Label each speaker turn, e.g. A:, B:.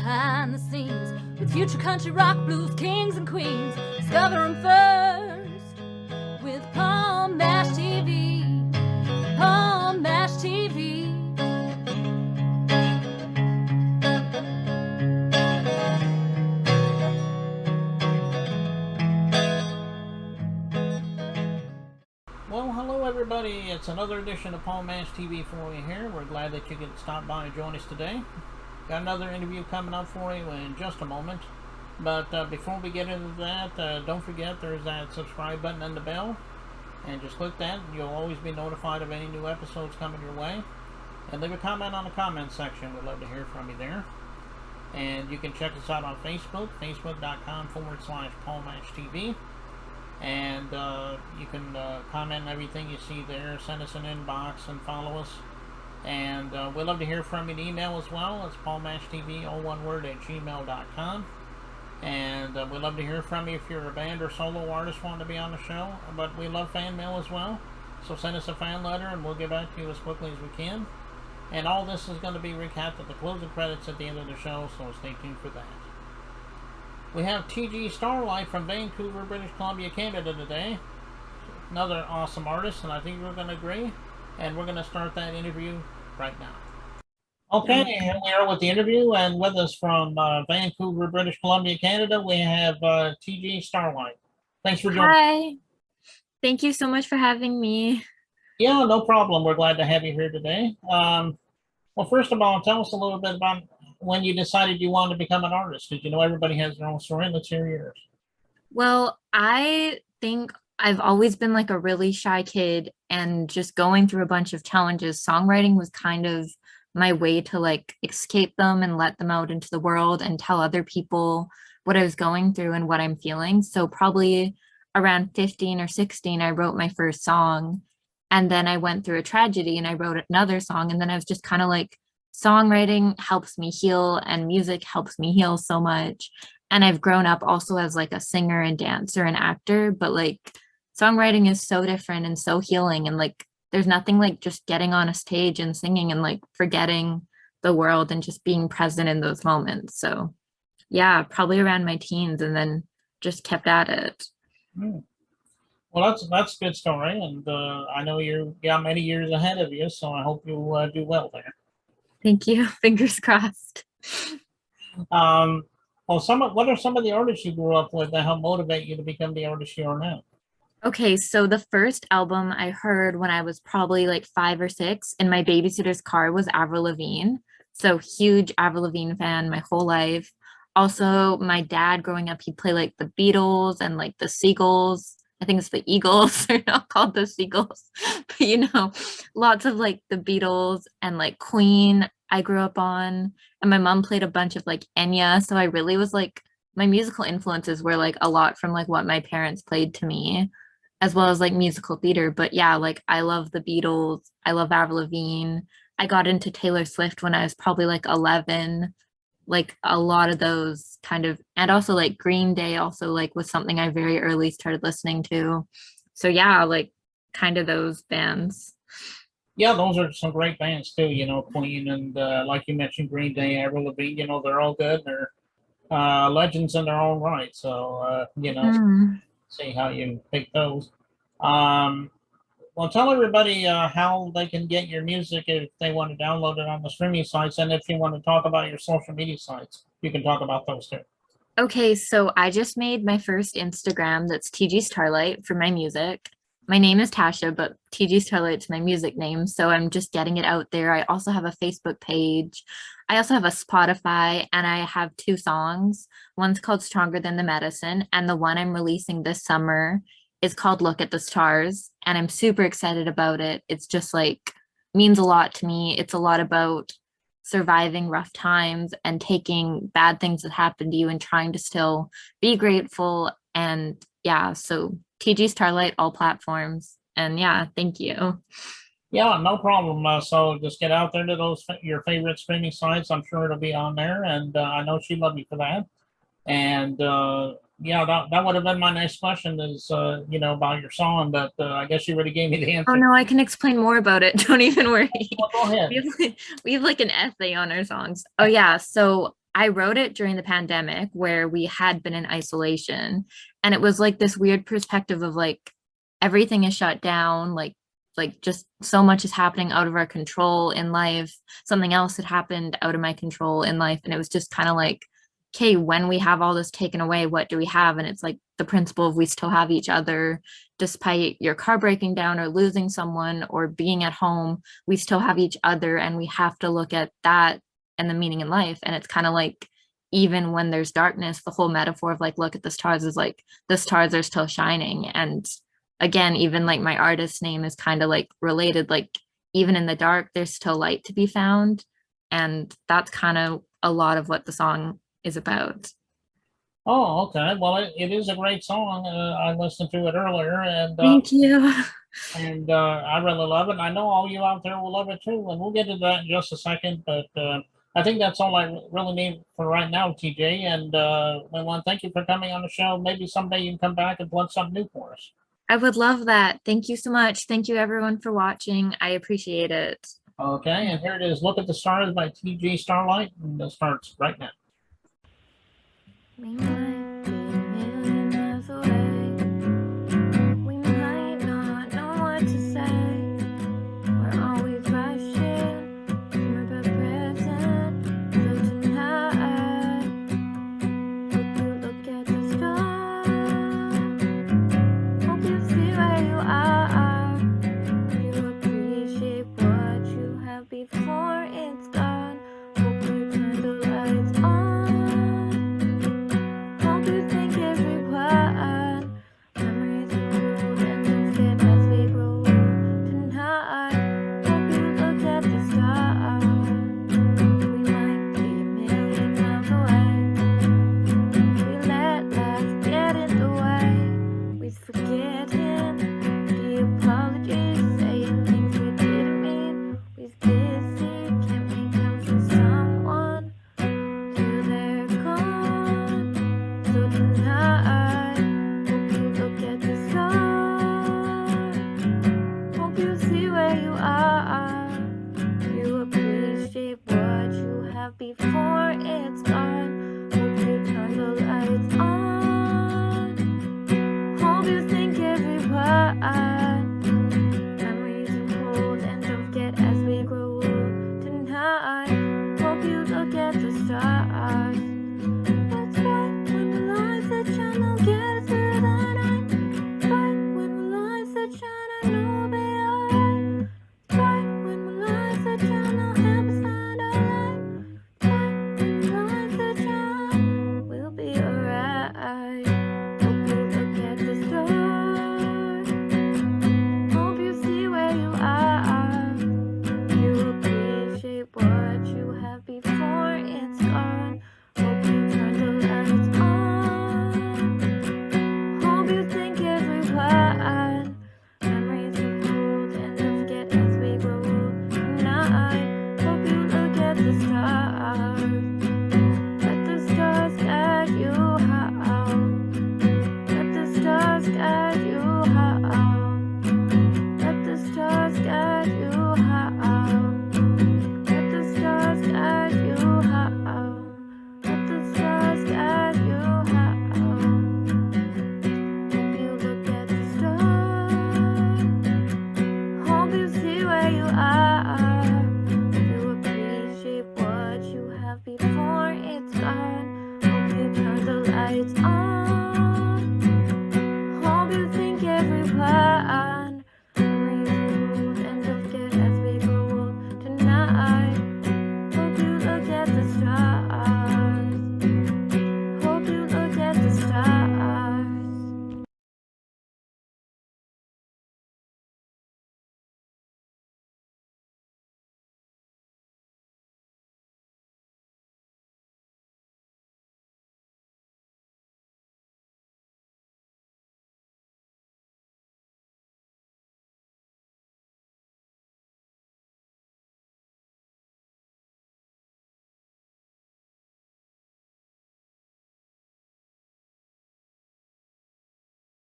A: behind the scenes with future country rock blues kings and queens. Discover them first with Paul Mash TV. Paul Mash TV.
B: Well, hello everybody. It's another edition of Paul Mash TV for you here. We're glad that you could stop by and join us today. Got another interview coming up for you in just a moment. But before we get into that, don't forget there's that subscribe button and the bell. And just click that and you'll always be notified of any new episodes coming your way. And leave a comment on the comment section. We'd love to hear from you there. And you can check us out on Facebook, facebook.com/PaulMatchTV. And you can comment on everything you see there, send us an inbox and follow us. And we'd love to hear from you. The email as well. It's paulmatchtv, all one word, @gmail.com. And we'd love to hear from you if you're a band or solo artist wanting to be on the show. But we love fan mail as well. So send us a fan letter and we'll get back to you as quickly as we can. And all this is going to be recapped at the closing credits at the end of the show, so stay tuned for that. We have TGStarlight from Vancouver, British Columbia, Canada today. Another awesome artist, and I think we're going to agree. And we're going to start that interview right now. Okay, here we are with the interview, and with us from Vancouver, British Columbia, Canada, we have TGStarlight. Thanks for joining.
C: Hi. Thank you so much for having me.
B: Yeah, no problem. We're glad to have you here today. Well, first of all, tell us a little bit about when you decided you wanted to become an artist. Did you know everybody has their own story? Let's hear yours.
C: Well, I think I've always been like a really shy kid, and just going through a bunch of challenges, songwriting was kind of my way to like escape them and let them out into the world and tell other people what I was going through and what I'm feeling. So probably around 15 or 16, I wrote my first song. And then I went through a tragedy and I wrote another song. And then I was just kind of like, songwriting helps me heal and music helps me heal so much. And I've grown up also as like a singer and dancer and actor, but like songwriting is so different and so healing. And like, there's nothing like just getting on a stage and singing and like forgetting the world and just being present in those moments. So yeah, probably around my teens, and then just kept at it.
B: Well, that's a good story, and I know you got many years ahead of you, so I hope you do well there.
C: Thank you. Fingers crossed.
B: Well, what are some of the artists you grew up with that helped motivate you to become the artist you are now?
C: Okay, so the first album I heard when I was probably like 5 or 6 in my babysitter's car was Avril Lavigne. So huge Avril Lavigne fan my whole life. Also, my dad growing up, he'd play like the Beatles and like the Seagulls. I think it's the Eagles. They're not called the Seagulls, but you know, lots of like the Beatles and like Queen I grew up on. And my mom played a bunch of like Enya. So I really was like, my musical influences were like a lot from like what my parents played to me, as well as like musical theater. But yeah, like I love the Beatles. I love Avril Lavigne. I got into Taylor Swift when I was probably like 11. Like a lot of those kind of, and also like Green Day also like was something I very early started listening to. So yeah, like kind of those bands.
B: Yeah, those are some great bands too. You know, Queen and like you mentioned, Green Day, Avril Lavigne. You know, they're all good. They're legends in their own right. So you know, see how you pick those. Well, tell everybody how they can get your music if they want to download it on the streaming sites, and if you want to talk about your social media sites, you can talk about those too.
C: Okay, so I just made my first Instagram that's TGStarlight for my music. My name is Tasha, but TGStarlight's my music name, so I'm just getting it out there. I also have a Facebook page. I also have a Spotify, and I have 2 songs. One's called Stronger Than the Medicine, and the one I'm releasing this summer is called Look at the Stars, and I'm super excited about it. It's just like means a lot to me. It's a lot about surviving rough times and taking bad things that happen to you and trying to still be grateful. And yeah, so TGStarlight, all platforms. And yeah, thank you.
B: Yeah, no problem. So just get out there to those your favorite streaming sites. I'm sure it'll be on there, and I know she'd love you for that. And yeah, that would have been my next question is, you know, about your song, but I guess you already gave me the answer.
C: Oh no, I can explain more about it. Don't even worry.
B: Well, go ahead.
C: We have like an essay on our songs. Oh yeah, so I wrote it during the pandemic where we had been in isolation, and it was like this weird perspective of like everything is shut down, like just so much is happening out of our control in life. Something else had happened out of my control in life, and it was just kind of like, okay, when we have all this taken away, what do we have? And it's like the principle of we still have each other despite your car breaking down or losing someone or being at home, we still have each other, and we have to look at that and the meaning in life. And it's kind of like, even when there's darkness, the whole metaphor of like, look at the stars is like the stars are still shining. And again, even like my artist's name is kind of like related, like even in the dark, there's still light to be found. And that's kind of a lot of what the song is about.
B: Oh, okay. Well, it is a great song. I listened to it earlier,
C: Thank you.
B: and I really love it. I know all you out there will love it too, and we'll get to that in just a second. But I think that's all I really need for right now, TJ. And we want to thank you for coming on the show. Maybe someday you can come back and plug something new for us.
C: I would love that. Thank you so much. Thank you everyone for watching. I appreciate it.
B: Okay, and here it is. Look at the Stars by TGStarlight, and it starts right now.
A: We might be a million miles away. We might not know what to say. We're always rushing from the present. So tonight, hope you look at the stars. Hope you see where you are. You appreciate what you have before it's gone. Hope you turn the lights on. Before it's gone, hope you turn the lights on. Hope you think every word. Memories you hold and don't forget as we grow old. Tonight, hope you look at the stars. That's right, when the lights that shine will get us through the night. Right, when the lights that shine, I know we'll be alright. Right, when the lights that shine, will help us find our light. We'll be alright. Hope you look at the stars. Hope you see where you are. You appreciate what you have before it's gone. Hope you turn the lights on. Hope you think every word. Memories you hold and don't forget as we grow old. Tonight, hope you look at the stars. Let the stars guide you home. Let the stars guide you home. Let the stars guide you home. Let the stars guide you home. Let the stars guide you home. Hope you look at the stars. Hope you see where you are.